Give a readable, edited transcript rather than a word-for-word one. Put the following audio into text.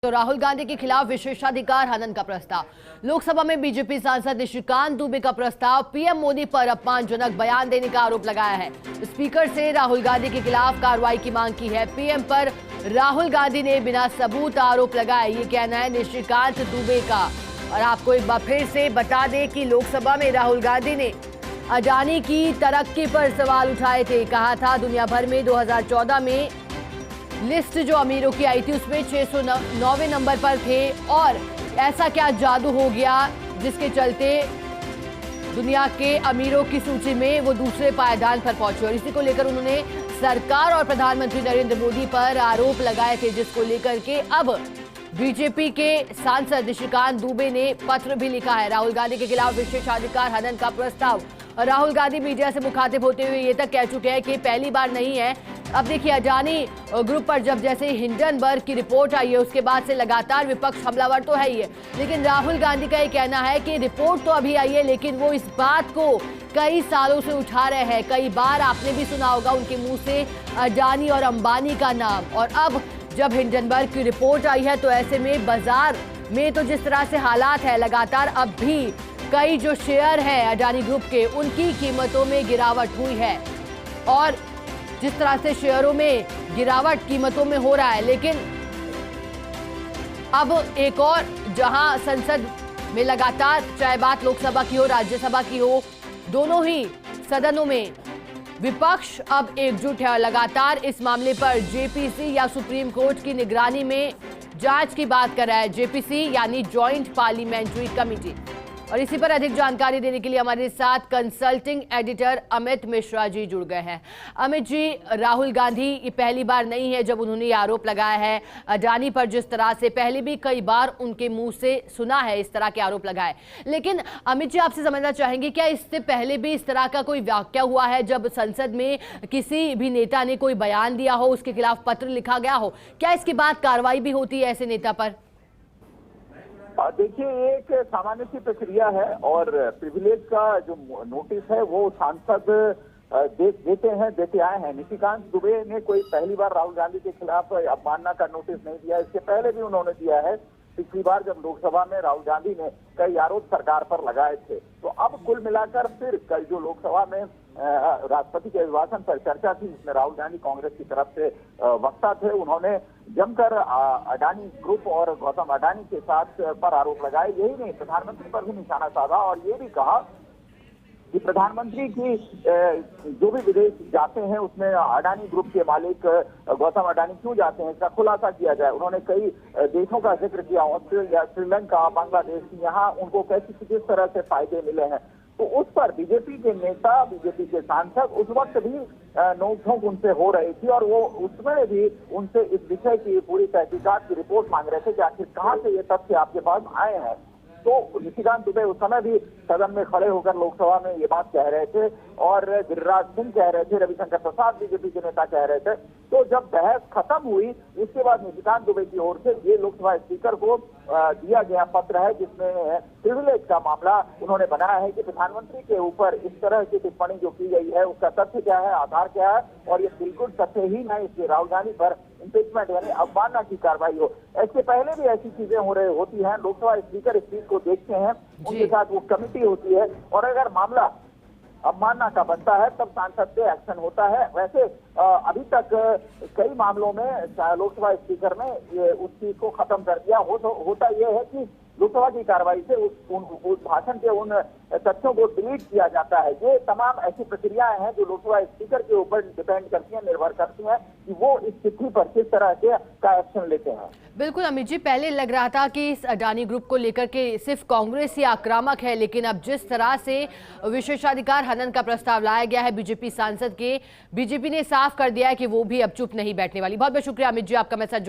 तो राहुल गांधी के खिलाफ विशेषाधिकार हनन का प्रस्ताव। लोकसभा में बीजेपी सांसद निशिकांत दुबे का प्रस्ताव। पीएम मोदी पर अपमानजनक बयान देने का आरोप लगाया है। स्पीकर से राहुल गांधी के खिलाफ कार्रवाई की मांग की है। पीएम पर राहुल गांधी ने बिना सबूत आरोप लगाए, ये कहना है निशिकांत दुबे का। और आपको एक बार फिर से बता दें कि लोकसभा में राहुल गांधी ने अडानी की तरक्की पर सवाल उठाए थे। कहा था दुनिया भर में 2014 में लिस्ट जो अमीरों की आई थी उसमें 609वें नंबर पर थे और ऐसा क्या जादू हो गया जिसके चलते दुनिया के अमीरों की सूची में वो दूसरे पायदान पर पहुंचे। और इसी को लेकर उन्होंने सरकार और प्रधानमंत्री नरेंद्र मोदी पर आरोप लगाए थे, जिसको लेकर के अब बीजेपी के सांसद निशिकांत दुबे ने पत्र भी लिखा है। राहुल गांधी के खिलाफ विशेषाधिकार हनन का प्रस्ताव। राहुल गांधी मीडिया से मुखातिब होते हुए ये तक कह चुके हैं कि पहली बार नहीं है। अब देखिए, अडानी ग्रुप पर जब जैसे हिंडनबर्ग की रिपोर्ट आई है उसके बाद से लगातार विपक्ष हमलावर तो है ही है, लेकिन राहुल गांधी का ये कहना है कि रिपोर्ट तो अभी आई है लेकिन वो इस बात को कई सालों से उठा रहे हैं। कई बार आपने भी सुना होगा उनके मुंह से अडानी और अंबानी का नाम। और अब जब हिंडनबर्ग की रिपोर्ट आई है तो ऐसे में बाजार में तो जिस तरह से हालात है, लगातार अब भी कई जो शेयर है अडानी ग्रुप के उनकी कीमतों में गिरावट हुई है। और जिस तरह से शेयरों में गिरावट कीमतों में हो रहा है, लेकिन अब एक और जहां संसद में लगातार चाहे बात लोकसभा की हो राज्यसभा की हो, दोनों ही सदनों में विपक्ष अब एकजुट है और लगातार इस मामले पर जेपीसी या सुप्रीम कोर्ट की निगरानी में जांच की बात कर रहा है। जेपीसी यानी जॉइंट पार्लियामेंट्री कमेटी। और इसी पर अधिक जानकारी देने के लिए हमारे साथ कंसल्टिंग एडिटर अमित मिश्रा जी जुड़ गए हैं। अमित जी, राहुल गांधी ये पहली बार नहीं है जब उन्होंने ये आरोप लगाया है अडानी पर। जिस तरह से पहले भी कई बार उनके मुंह से सुना है इस तरह के आरोप लगाए, लेकिन अमित जी आपसे समझना चाहेंगे क्या इससे पहले भी इस तरह का कोई वाकया हुआ है जब संसद में किसी भी नेता ने कोई बयान दिया हो, उसके खिलाफ पत्र लिखा गया हो? क्या इसके बाद कार्रवाई भी होती है ऐसे नेता पर? देखिए, एक सामान्य सी प्रक्रिया है और प्रिविलेज का जो नोटिस है वो सांसद देते आए हैं। निशिकांत दुबे ने कोई पहली बार राहुल गांधी के खिलाफ अवमानना का नोटिस नहीं दिया, इसके पहले भी उन्होंने दिया है। पिछली बार जब लोकसभा में राहुल गांधी ने कई आरोप सरकार पर लगाए थे, तो अब कुल मिलाकर फिर कल जो लोकसभा में राष्ट्रपति के अभिभाषण पर चर्चा थी जिसमें राहुल गांधी कांग्रेस की तरफ से वक्ता थे, उन्होंने जमकर अडानी ग्रुप और गौतम अडानी के साथ पर आरोप लगाए। यही नहीं, प्रधानमंत्री पर भी निशाना साधा और ये भी कहा कि प्रधानमंत्री की जो भी विदेश जाते हैं उसमें अडानी ग्रुप के मालिक गौतम अडानी क्यों जाते हैं, इसका खुलासा किया जाए। उन्होंने कई देशों का जिक्र किया, ऑस्ट्रेलिया, श्रीलंका, बांग्लादेश, यहाँ उनको कैसे किस तरह से फायदे मिले हैं। तो उस पर बीजेपी के नेता, बीजेपी के सांसद उस वक्त भी नोकझोंक उनसे हो रही थी और वो उसमें भी उनसे इस विषय की पूरी तहकीकात की रिपोर्ट मांग रहे थे कि आखिर कहाँ से ये तथ्य आपके पास आए हैं। तो निशिकांत दुबे उस समय भी सदन में खड़े होकर लोकसभा में ये बात कह रहे थे और गिरिराज सिंह कह रहे थे, रविशंकर प्रसाद बीजेपी के नेता कह रहे थे। तो जब बहस खत्म हुई उसके बाद निशिकांत दुबे की ओर से ये लोकसभा स्पीकर को दिया गया पत्र है जिसमें प्रिविलेज का मामला उन्होंने बनाया है कि प्रधानमंत्री के ऊपर इस तरह की टिप्पणी जो की गई है उसका तथ्य क्या है, आधार क्या है, और ये बिल्कुल तथ्य ही नहीं इसलिए राहुल गांधी पर इम्पीचमेंट यानी अवमानना की कार्रवाई हो। इससे पहले भी ऐसी चीजें होती हैं। लोकसभा स्पीकर इस चीज को देखते हैं, उनके साथ वो कमेटी होती है और अगर मामला अवमानना का बनता है तब सांसद से एक्शन होता है। वैसे अभी तक कई मामलों में लोकसभा स्पीकर ने उस चीज को खत्म कर दिया। होता यह है कि लोकसभा की कार्रवाई से उस भाषण के उन तथ्यों को डिलीट किया जाता है। ये तमाम ऐसी प्रक्रियाएं हैं जो लोकसभा स्पीकर के ऊपर डिपेंड करती हैं, निर्भर करती हैं कि वो इस चिट्ठी पर किस तरह का एक्शन लेते हैं। बिल्कुल अमित जी, पहले लग रहा था कि इस अडानी ग्रुप को लेकर के सिर्फ कांग्रेस ही आक्रामक है, लेकिन अब जिस तरह से विशेषाधिकार हनन का प्रस्ताव लाया गया है बीजेपी सांसद के, बीजेपी ने साफ कर दिया है कि वो भी अब चुप नहीं बैठने वाली। बहुत बहुत शुक्रिया अमित जी, आपका मैसेज